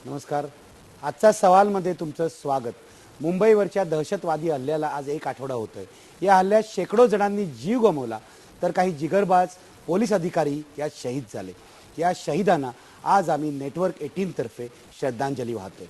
नमस्कार. आजचा सवालमध्ये तुमचं स्वागत. मुंबईवरच्या दहशतवादी हल्ल्याला आज एक आठवडा होतोय. या हल्ल्यात शेकडो जणांनी जीव गमावला तर काही जिगरबाज पोलीस अधिकारी यात शहीद झाले. या शहीदांना आज आम्ही नेटवर्क 18 तर्फे श्रद्धांजली वाहतोय.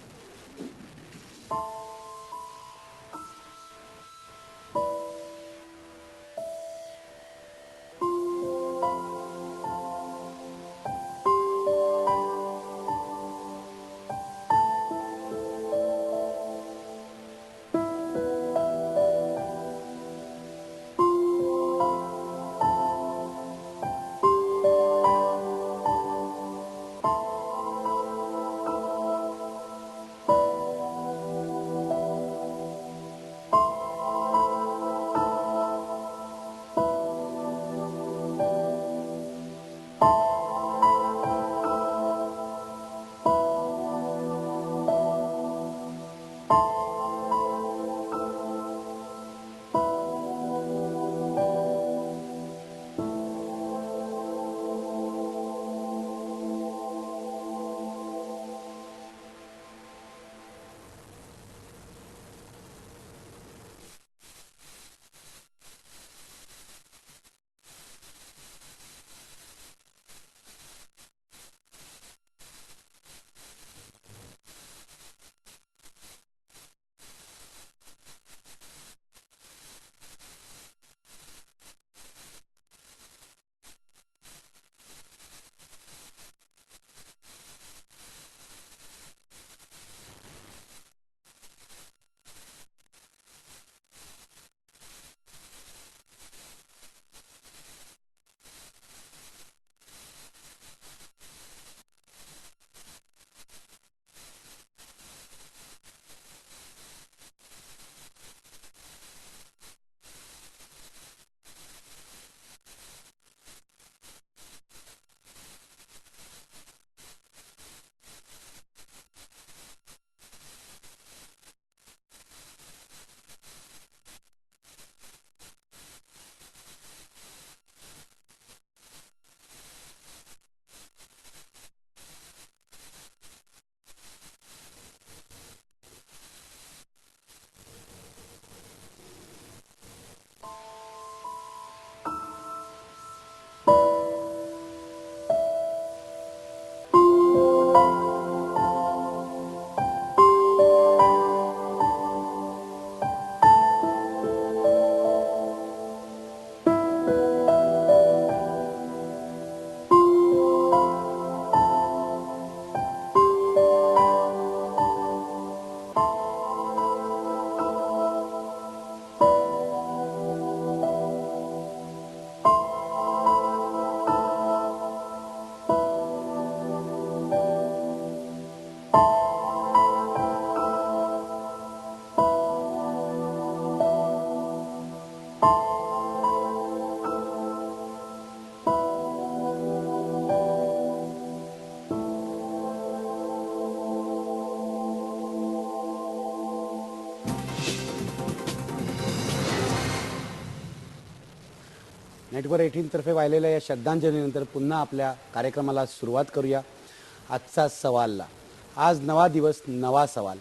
नेटवर्क 18 तर्फे वाहिलेल्या या श्रद्धांजलीनंतर पुन्हा आपल्या कार्यक्रमाला सुरुवात करूया. आजचा सवालला आज नवा दिवस नवा सवाल.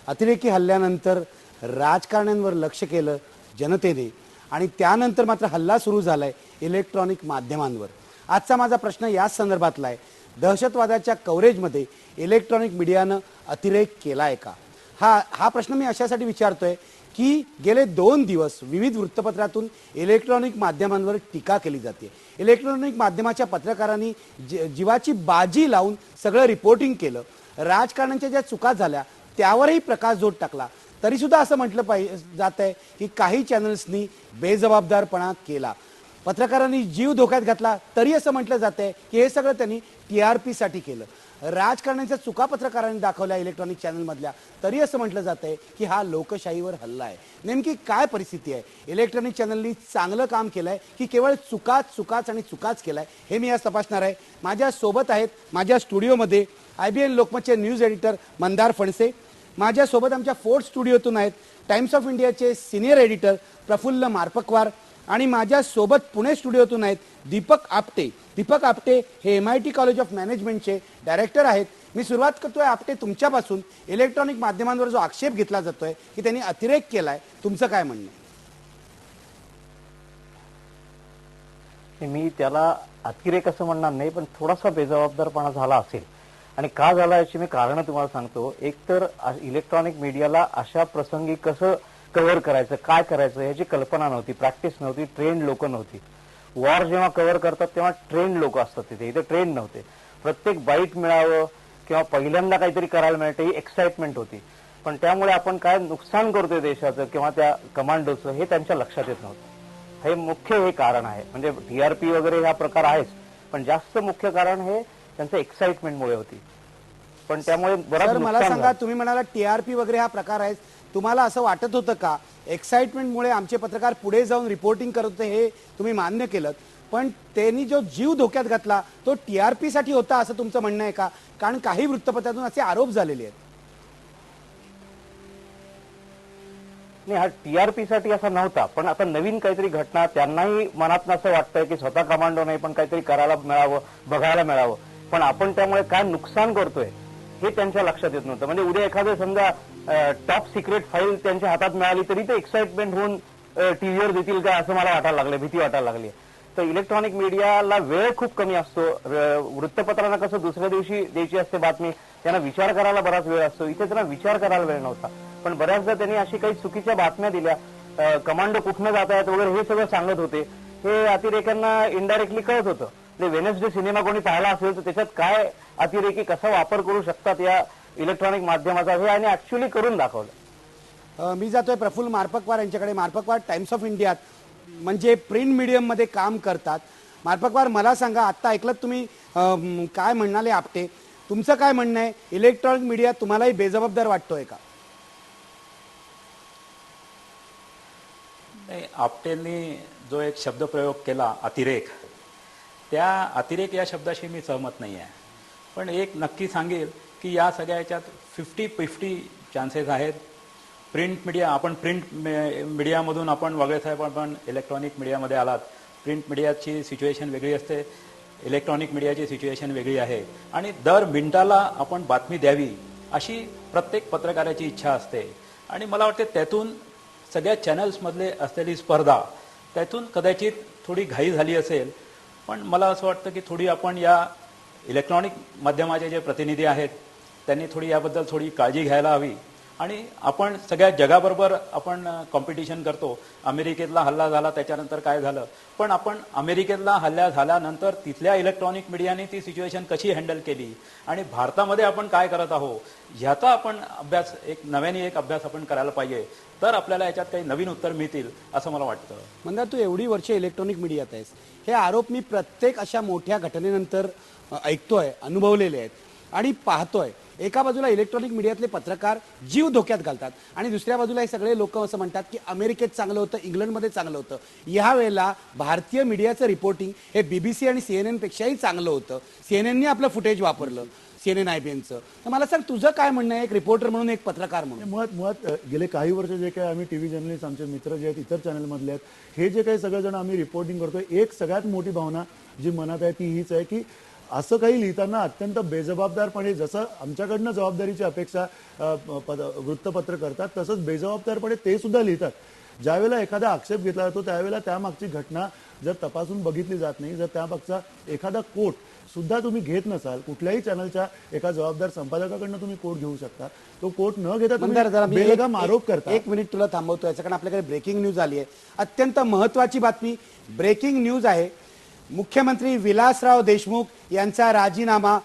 अतिरेकी हल्ल्यानंतर राजकारण्यांवर लक्ष केलं जनतेने आणि त्यानंतर मात्र हल्ला सुरू झालाय इलेक्ट्रॉनिक माध्यमांवर. आजचा माझा प्रश्न याच संदर्भातला आहे. दहशतवादाच्या कव्हरेजमध्ये इलेक्ट्रॉनिक मीडियानं अतिरेक केलाय का? हा प्रश्न मी अशासाठी विचारतोय की गेले 2 दिवस विविध वृत्तपत्रातून इलेक्ट्रॉनिक माध्यमांवर टीका केली जाते. इलेक्ट्रॉनिक माध्यमाच्या पत्रकारांनी जीवाची बाजी लावून सगळं रिपोर्टिंग केलं. राजकारण्यांच्या ज्या चुका झाल्या त्यावरही प्रकाशझोत टाकला. तरी सुद्धा असं म्हटलं जात आहे की काही चॅनल्सनी बेजबाबदारपणा केला. पत्रकारांनी जीव धोक्यात घातला तरी असं म्हटलं जात आहे की हे सगळं त्यांनी TRP साठी केलं. राजकारण्यांच्या चुका पत्रकारांनी दाखवल्या इलेक्ट्रॉनिक चॅनलमधल्या तरी असं म्हटलं जात आहे की हा लोकशाहीवर हल्ला आहे. नेमकी काय परिस्थिती आहे? इलेक्ट्रॉनिक चॅनलनी चांगलं काम केलंय की केवळ चुकाच केलाय हे मी आज तपासणार आहे. माझ्या सोबत आहेत माझ्या स्टुडिओमध्ये IBN लोकमतचे news editor Mandar Phanse. माझ्यासोबत आमच्या फोर्ट स्टुडिओतून आहेत टाइम्स ऑफ इंडियाचे सिनियर एडिटर प्रफुल्ल मारपकवार आणि माझ्यासोबत पुणे स्टुडिओतून आहेत दीपक आपटे. दीपक आपटे हे MIT कॉलेज ऑफ मॅनेजमेंटचे डायरेक्टर आहेत. मी सुरुवात करतोय आपटे तुमच्यापासून. इलेक्ट्रॉनिक माध्यमांवर जो आक्षेप घेतला जातोय की त्यांनी अतिरेक केलाय, तुमचं काय म्हणणं आहे? मी त्याला अतिरेक असं म्हणणार नाही, पण थोडासा बेजबाबदारपणा झाला असेल. आणि का झाला याची मी कारण तुम्हाला सांगतो. एक तर इलेक्ट्रॉनिक मीडियाला अशा प्रसंगी कसं कव्हर करायचं, काय करायचं याची कल्पना नव्हती, प्रॅक्टिस नव्हती, ट्रेंड लोक नव्हती. वॉर जेव्हा कव्हर करतात तेव्हा ट्रेंड लोक असतात तिथे, इथे ट्रेंड नव्हते. प्रत्येक बाईट मिळावं किंवा पहिल्यांदा काहीतरी करायला मिळतं ही एक्साइटमेंट होती. पण त्यामुळे आपण काय नुकसान करतोय देशाचं किंवा त्या कमांडोचं हे त्यांच्या लक्षात येत नव्हतं. हे मुख्य हे कारण आहे. म्हणजे टीआरपी वगैरे हा प्रकार आहेच, पण जास्त मुख्य कारण हे त्यांचं एक्साइटमेंटमुळे होती. पण त्यामुळे बराच मला सांगा, तुम्ही म्हणाला टीआरपी वगैरे हा प्रकार आहे, तुम्हाला असं वाटत होतं का एक्साइटमेंटमुळे आमचे पत्रकार पुढे जाऊन रिपोर्टिंग करत होते, हे तुम्ही मान्य केलं, पण त्यांनी जो जीव धोक्यात घातला तो टीआरपी साठी होता असं तुमचं म्हणणं आहे का? कारण काही वृत्तपत्रातून असे आरोप झालेले आहेत. नाही, हा टीआरपी साठी असा नव्हता, पण आता नवीन काहीतरी घटना त्यांनाही मनात असं वाटतंय की स्वतः कमांडो नाही पण काहीतरी करायला मिळावं, बघायला मिळावं. पण आपण त्यामुळे काय नुकसान करतोय हे त्यांच्या लक्षात येत नव्हतं. म्हणजे उद्या एखादं समजा टॉप सिक्रेट फाईल त्यांच्या हातात मिळाली तरी ते एक्साइटमेंट होऊन टीव्हीवर देतील का असं मला वाटायला लागलं, भीती वाटायला लागली. तर इलेक्ट्रॉनिक मीडियाला वेळ खूप कमी असतो. वृत्तपत्रांना कसं दुसऱ्या दिवशी द्यायची असते बातमी, त्यांना विचार करायला बराच वेळ असतो. इथे त्यांना विचार करायला वेळ नव्हता. पण बऱ्याचदा त्यांनी अशी काही चुकीच्या बातम्या दिल्या, कमांडो कुठनं जात आहेत वगैरे हे सगळं सांगत होते. हे अतिरेक्यांना इनडायरेक्टली कळत होतं. वेनसडे सिनेमा कोणी पाहिला असेल तर त्याच्यात काय अतिरेकी कसा वापर करू शकतात या इलेक्ट्रॉनिक माध्यमाचा हे आणि ऍक्च्युअली करून दाखवलं. मी जातोय प्रफुल्ल मारपकवार यांच्याकडे. मारपकवार, टाइम्स ऑफ इंडियात म्हणजे प्रिंट मीडियम मध्ये काम करतात. मारपकवार, मला सांगा, आता ऐकलं तुम्ही काय म्हणाले आपटे, तुमचं काय म्हणणं आहे? इलेक्ट्रॉनिक मीडिया तुम्हालाही बेजबाबदार वाटतोय का? नाही, आपटेंनी जो एक शब्दप्रयोग केला अतिरेक, त्या अतिरेक या शब्दाशी मी सहमत नाही आहे. पण एक नक्की सांगेल की या सगळ्या याच्यात 50-50 चान्सेस आहेत. प्रिंट मीडिया, आपण प्रिंट मीडियामधून आपण वगैरे साहेब आपण इलेक्ट्रॉनिक मीडियामध्ये आलात. प्रिंट मीडियाची सिच्युएशन वेगळी असते, इलेक्ट्रॉनिक मीडियाची सिच्युएशन वेगळी आहे. आणि दर मिनिटाला आपण बातमी द्यावी अशी प्रत्येक पत्रकाराची इच्छा असते. आणि मला वाटते त्यातून सगळ्या चॅनल्समधले असलेली स्पर्धा, त्यातून कदाचित थोडी घाई झाली असेल. पण मला असं वाटतं की थोडी आपण या इलेक्ट्रॉनिक माध्यमाचे जे प्रतिनिधी आहेत त्यांनी थोडी याबद्दल थोडी काळजी घ्यायला हवी. आणि आपण सगळ्या जगाबरोबर आपण कॉम्पिटिशन करतो. अमेरिकेतला हल्ला झाला, त्याच्यानंतर काय झालं, पण आपण अमेरिकेतला हल्ला झाल्यानंतर तिथल्या इलेक्ट्रॉनिक मीडियाने ती सिच्युएशन कशी हँडल केली आणि भारतामध्ये आपण काय करत आहोत ह्याचा आपण अभ्यास, एक नव्याने एक अभ्यास आपण करायला पाहिजे. तर आपल्याला याच्यात काही नवीन उत्तर मिळतील असं मला वाटतं. मंदार, तू एवढी वर्ष इलेक्ट्रॉनिक मीडियात आहेस, हे आरोप मी प्रत्येक अशा मोठ्या घटनेनंतर ऐकतोय, अनुभवलेले आहेत आणि पाहतोय. एका बाजूला इलेक्ट्रॉनिक मीडियातले पत्रकार जीव धोक्यात घालतात आणि दुसऱ्या बाजूला हे सगळे लोक असं म्हणतात की अमेरिकेत चांगलं होतं, इंग्लंडमध्ये चांगलं होतं. यावेळेला भारतीय मीडियाचं रिपोर्टिंग हे बीबीसी आणि CNN पेक्षाही चांगलं होतं. CNNने आपलं फुटेज वापरलं, CNN IBNचं. तर मला सांग, तुझं काय म्हणणं आहे एक रिपोर्टर म्हणून, एक पत्रकार म्हणून? मुळात गेले काही वर्ष जे काही आम्ही टीव्ही जर्नलिस्ट, आमचे मित्र जे आहेत इतर चॅनलमधले आहेत, हे जे काही सगळेजण आम्ही रिपोर्टिंग करतोय, एक सगळ्यात मोठी भावना जी मनात आहे ती हीच आहे की असं काही लिहिताना अत्यंत बेजबाबदारपणे, जसं आमच्याकडनं जबाबदारीची अपेक्षा वृत्तपत्र करतात तसंच बेजबाबदारपणे ते सुद्धा लिहितात. ज्यावेळेला एखादा आक्षेप घेतला जातो त्यावेळेला त्यामागची घटना जर तपासून बघितली जात नाही, जर त्यामागचा एखादा कोट सुद्धा तुम्ही घेत नसाल, कुठल्याही चॅनलच्या एका जबाबदार संपादकाकडनं तुम्ही कोट घेऊ शकता, तो कोट न घेता तुम्ही बेलगाम आरोप करता. एक मिनिट तुला थांबवतो, याच्याकडे आपल्याकडे ब्रेकिंग न्यूज आली आहे, अत्यंत महत्वाची बातमी. ब्रेकिंग न्यूज आहे, मुख्यमंत्री विलासराव देशमुख यांचा राजीनामा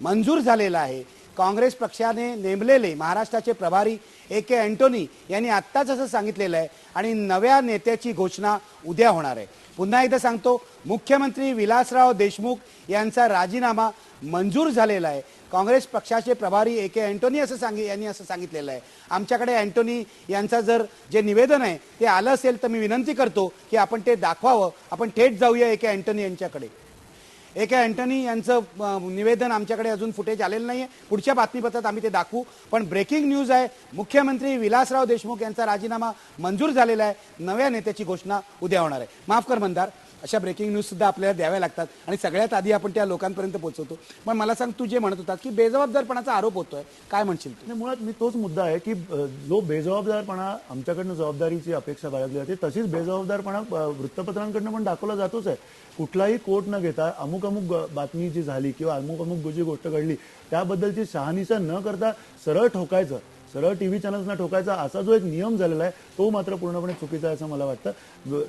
मंजूर झालेला आहे. काँग्रेस पक्षाने नेमलेले महाराष्ट्राचे प्रभारी AK अँटोनी यांनी आत्ताच असं सांगितलेलं आहे आणि नव्या नेत्याची घोषणा उद्या होणार आहे. पुन्हा एकदा सांगतो, मुख्यमंत्री विलासराव देशमुख यांचा राजीनामा मंजूर झालेला आहे. काँग्रेस पक्षाचे प्रभारी AK अँटोनी यांनी असं सांगितलेलं आहे. आमच्याकडे अँटोनी यांचा जर जे निवेदन आहे ते आलं असेल तर मी विनंती करतो की आपण ते दाखवावं. आपण थेट जाऊया AK अँटोनी यांच्याकडे. AK अँटोनी यांचं निवेदन आमच्याकडे अजून फुटेज आलेलं नाहीये, पुढच्या बातमीपत्रात आम्ही ते दाखवू. पण ब्रेकिंग न्यूज आहे, मुख्यमंत्री विलासराव देशमुख यांचा राजीनामा मंजूर झालेला आहे, नव्या नेत्याची घोषणा उद्या होणार आहे. माफ कर मंदार, अशा ब्रेकिंग न्यूज सुद्धा आपल्याला द्याव्या लागतात आणि सगळ्यात आधी आपण त्या लोकांपर्यंत पोहोचवतो. पण मला सांग, तू जे म्हणत होता की बेजबाबदारपणाचा आरोप होतोय, काय म्हणशील तू? आणि मुळात मी तोच मुद्दा आहे की जो बेजबाबदारपणा आमच्याकडनं जबाबदारीची अपेक्षा बाळगली जाते तशीच बेजबाबदारपणा वृत्तपत्रांकडनं पण दाखवला जातोच आहे. कुठलाही कोट न घेता अमुक बातमी जी झाली किंवा अमुक जी गोष्ट घडली त्याबद्दलची शहानिशा न करता सरळ ठोकायचं, सरळ टीव्ही चॅनल्सना ठोकायचा असा जो एक नियम झालेला आहे तो मात्र पूर्णपणे चुकीचा आहे असं मला वाटतं.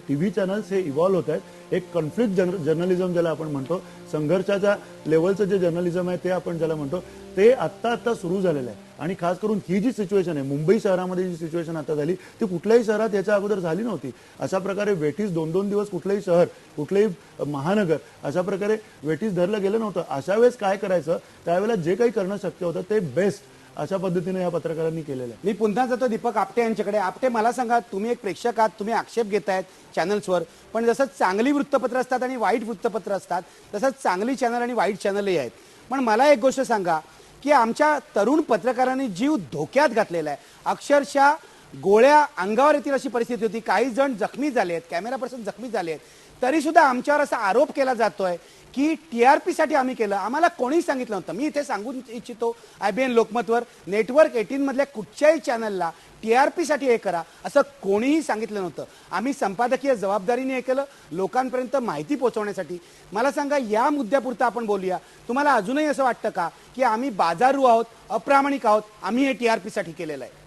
टीव्ही चॅनल्स हे इव्हॉल्व्ह होत आहेत. एक कॉन्फ्लिक्ट जर्नलिझम ज्याला आपण म्हणतो, संघर्षाच्या लेवलचं जे जर्नलिझम आहे ते आपण ज्याला म्हणतो, ते आत्ता सुरू झालेलं आहे. आणि खास करून ही जी सिच्युएशन आहे, मुंबई शहरामध्ये जी सिच्युएशन आता झाली ती कुठल्याही शहरात याच्या अगोदर झाली नव्हती. अशा प्रकारे वेठीस 2-2 दिवस कुठलंही शहर, कुठलंही महानगर अशा प्रकारे वेठीस धरलं गेलं नव्हतं. अशा वेळेस काय करायचं, त्यावेळेला जे काही करणं शक्य होतं ते बेस्ट अशा पद्धतीने या पत्रकारांनी केलेलं आहे. मी पुन्हा जातो दीपक आपटे यांच्याकडे. आपटे, मला सांगा, तुम्ही एक प्रेक्षक आहात, तुम्ही आक्षेप घेतायत चॅनल्सवर, पण जसं चांगली वृत्तपत्र असतात आणि वाईट वृत्तपत्र असतात तसंच चांगली चॅनल आणि वाईट चॅनलही आहेत. पण मला एक गोष्ट सांगा की आमच्या तरुण पत्रकारांनी जीव धोक्यात घातलेला आहे. अक्षरशः गोळ्या अंगावर येतील अशी परिस्थिती होती. काही जण जखमी झाले आहेत, कॅमेरा पर्सन जखमी झाले आहेत. तरी सुद्धा आमच्यावर असा आरोप केला जातोय की TRP साठी आम्ही केलं. आम्हाला कोणीही सांगितलं नव्हतं. मी इथे सांगू इच्छितो, IBN लोकमतवर नेटवर्क 18 मधल्या कुठच्याही चॅनलला TRP साठी हे करा असं कोणीही सांगितलं नव्हतं. आम्ही संपादकीय जबाबदारीने हे केलं, लोकांपर्यंत माहिती पोहोचवण्यासाठी. मला सांगा, या मुद्द्यापुरतं आपण बोलूया. तुम्हाला अजूनही असं वाटतं का की आम्ही बाजारू आहोत, अप्रामाणिक आहोत, आम्ही हे TRP साठी केलेलं आहे?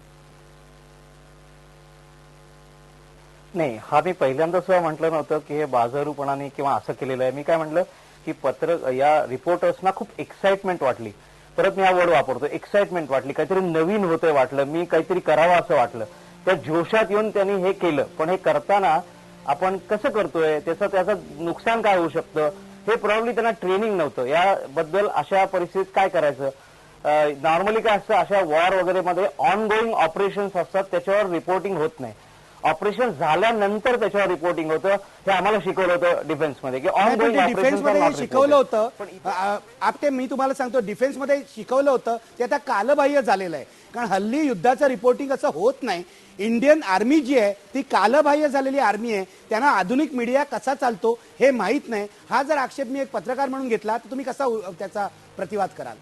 नाही, हा मी पहिल्यांदा सुद्धा म्हटलं नव्हतं की हे बाजारूपणाने किंवा असं केलेलं आहे. मी काय म्हटलं की या रिपोर्टर्सना खूप एक्साइटमेंट वाटली. परत मी हा वर्ड वापरतो, एक्साइटमेंट वाटली, काहीतरी नवीन होतंय वाटलं, मी काहीतरी करावं असं वाटलं. त्या जोशात येऊन त्यांनी हे केलं. पण हे करताना आपण कसं करतोय, त्याचं नुकसान काय होऊ शकतं, हे प्रॉब्ली त्यांना ट्रेनिंग नव्हतं. याबद्दल अशा परिस्थितीत काय करायचं. नॉर्मली काय असतं, अशा वॉर वगैरे मध्ये ऑन गोईंग ऑपरेशन्स असतात, त्याच्यावर रिपोर्टिंग होत नाही. ऑपरेशन झाल्यानंतर त्याच्यावर रिपोर्टिंग होतं. हे आम्हाला शिकवलं होतं डिफेन्समध्ये की ऑन गोईंग डिफेन्समध्ये शिकवलं होतं. आपटे, मी तुम्हाला सांगतो, डिफेन्समध्ये शिकवलं होतं ते आता कालबाह्य झालेलं आहे. कारण हल्ली युद्धाचं रिपोर्टिंग असं होत नाही. इंडियन आर्मी जी आहे ती कालबाह्य झालेली आर्मी आहे. त्यांना आधुनिक मीडिया कसा चालतो हे माहीत नाही. हा जर आक्षेप मी एक पत्रकार म्हणून घेतला तर तुम्ही कसा त्याचा प्रतिवाद कराल?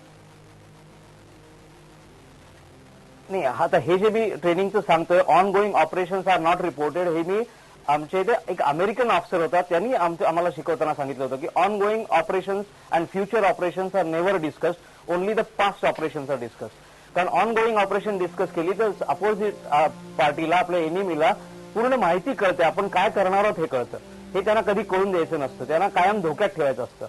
नाही, आता हे जे मी ट्रेनिंगचं सांगतोय, ongoing operations are not reported, हे मी आमच्या इथे एक अमेरिकन ऑफिसर होता, त्यांनी आम्हाला शिकवताना सांगितलं होतं की ongoing operations and future operations are never discussed, only the past operations are discussed. कारण ऑन गोईंग ऑपरेशन डिस्कस केली तर अपोजिट पार्टीला, आपल्या एनिमीला पूर्ण माहिती कळते, आपण काय करणार आहोत हे कळतं. हे त्यांना कधी कळून द्यायचं नसतं, त्यांना कायम धोक्यात ठेवायचं असतं.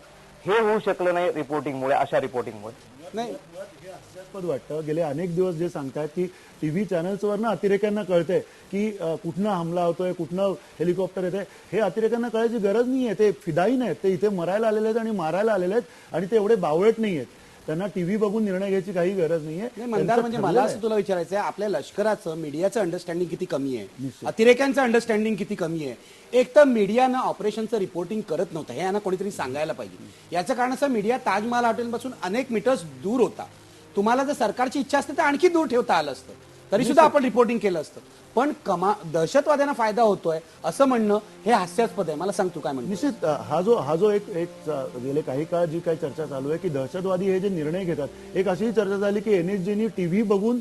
हे होऊ शकलं नाही रिपोर्टिंगमुळे, अशा रिपोर्टिंगमुळे. नाही, हे हास्यास्पद वाटतं. गेले अनेक दिवस जे सांगतात की टीव्ही चॅनल्सवरनं अतिरेक्यांना कळतंय की कुठनं हमला होतोय, कुठनं हेलिकॉप्टर येते, हे अतिरेक्यांना कळायची गरज नाहीये. ते फिदाईन आहेत, ते इथे मरायला आलेले आहेत आणि मारायला आलेले आहेत आणि ते एवढे बावळट नाहीयेत. त्यांना टीव्ही बघून निर्णय घ्यायची काही गरज नाहीये. मंदार, म्हणजे मला असं तुला विचारायचं आहे, आपल्या लष्कराचं मीडियाचं अंडरस्टँडिंग किती कमी आहे, अतिरेक्यांचं अंडरस्टँडिंग किती कमी आहे. एक तर मीडियानं ऑपरेशनचं रिपोर्टिंग करत नव्हतं, हे यांना कोणीतरी सांगायला पाहिजे. याचं कारण असं, मीडिया ताजमहाल हॉटेलपासून अनेक मीटर्स दूर होता. तुम्हाला जर सरकारची इच्छा असते तर आणखी दूर ठेवता आलं असतं, तरी सुद्धा आपण रिपोर्टिंग केलं असतं. पण दहशतवाद्यांना फायदा होतोय असं म्हणणं हे हास्यास्पद आहे. मला सांग, तू काय म्हणतो? निश्चित हा जो एक गेले काही काळ जी काही चर्चा चालू आहे की दहशतवादी हे जे निर्णय घेतात, एक अशी चर्चा झाली की NSGनी टीव्ही बघून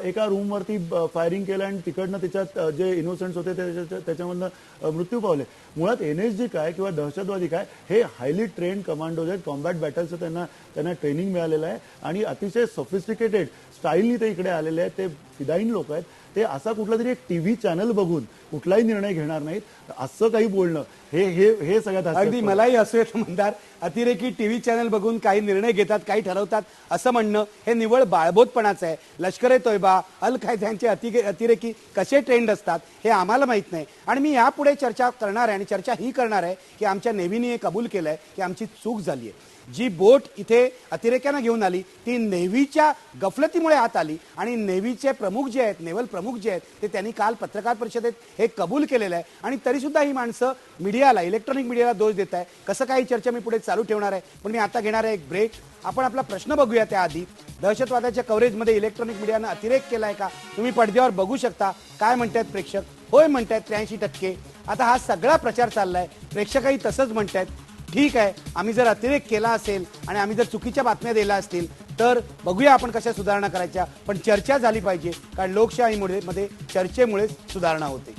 एका रूमवरती फायरिंग केलं आणि तिकडनं त्याच्यात जे इनोसंट्स होते त्याच्यामधनं मृत्यू पावले. मुळात NSG काय किंवा दहशतवादी काय, हे हायली ट्रेन्ड कमांडोज आहेत. कॉम्बॅट बॅटलचं त्यांना ट्रेनिंग मिळालेलं आहे आणि अतिशय सोफिस्टिकेटेड स्टाईलनी ते इकडे आलेले आहेत. ते फिदाईन लोक आहेत. ते असा कुठला तरी एक टीव्ही चॅनल बघून कुठलाही निर्णय घेणार नाहीत असं काही बोलणं हे सगळ्यात अगदी मलाही असं येतं मंदार. अतिरेकी टीव्ही चॅनल बघून काही निर्णय घेतात, काही ठरवतात असं म्हणणं हे निव्वळ बाळबोधपणाचं आहे. लष्कर-ए तोयबा, अल कायद्याचे अतिरेकी कसे ट्रेंड असतात हे आम्हाला माहित नाही. आणि मी यापुढे चर्चा करणार आहे आणि चर्चा ही करणार आहे की आमच्या नेव्हीने हे कबूल केलंय की आमची चूक झाली आहे. जी बोट इथे अतिरेक्यांना घेऊन आली ती नेव्हीच्या गफलतीमुळे आत आली आणि नेव्हीचे प्रमुख जे आहेत, नेव्हल प्रमुख जे आहेत, ते त्यांनी काल पत्रकार परिषदेत हे कबूल केलेलं आहे. आणि तरी सुद्धा ही माणसं मीडियाला, इलेक्ट्रॉनिक मीडियाला दोष देत आहे. कसं काही चर्चा मी पुढे चालू ठेवणार आहे, पण मी आता घेणार आहे एक ब्रेक. आपण आपला प्रश्न बघूया त्याआधी. दहशतवादाच्या कव्हरेजमध्ये इलेक्ट्रॉनिक मीडियानं अतिरेक केलाय का? तुम्ही पडद्यावर बघू शकता. काय म्हणतायत प्रेक्षक? होय म्हणतायत 83%. आता हा सगळा प्रचार चाललाय, प्रेक्षकही तसंच म्हणतायत. ठीक आहे, आम्ही जर अतिरेक केला असेल आणि आम्ही जर चुकीच्या बातम्या दिल्या असतील तर बघूया आपण कशा सुधारणा करायच्या, पण चर्चा झाली पाहिजे, कारण लोकशाहीमध्ये चर्चेमुळेच सुधारणा होते.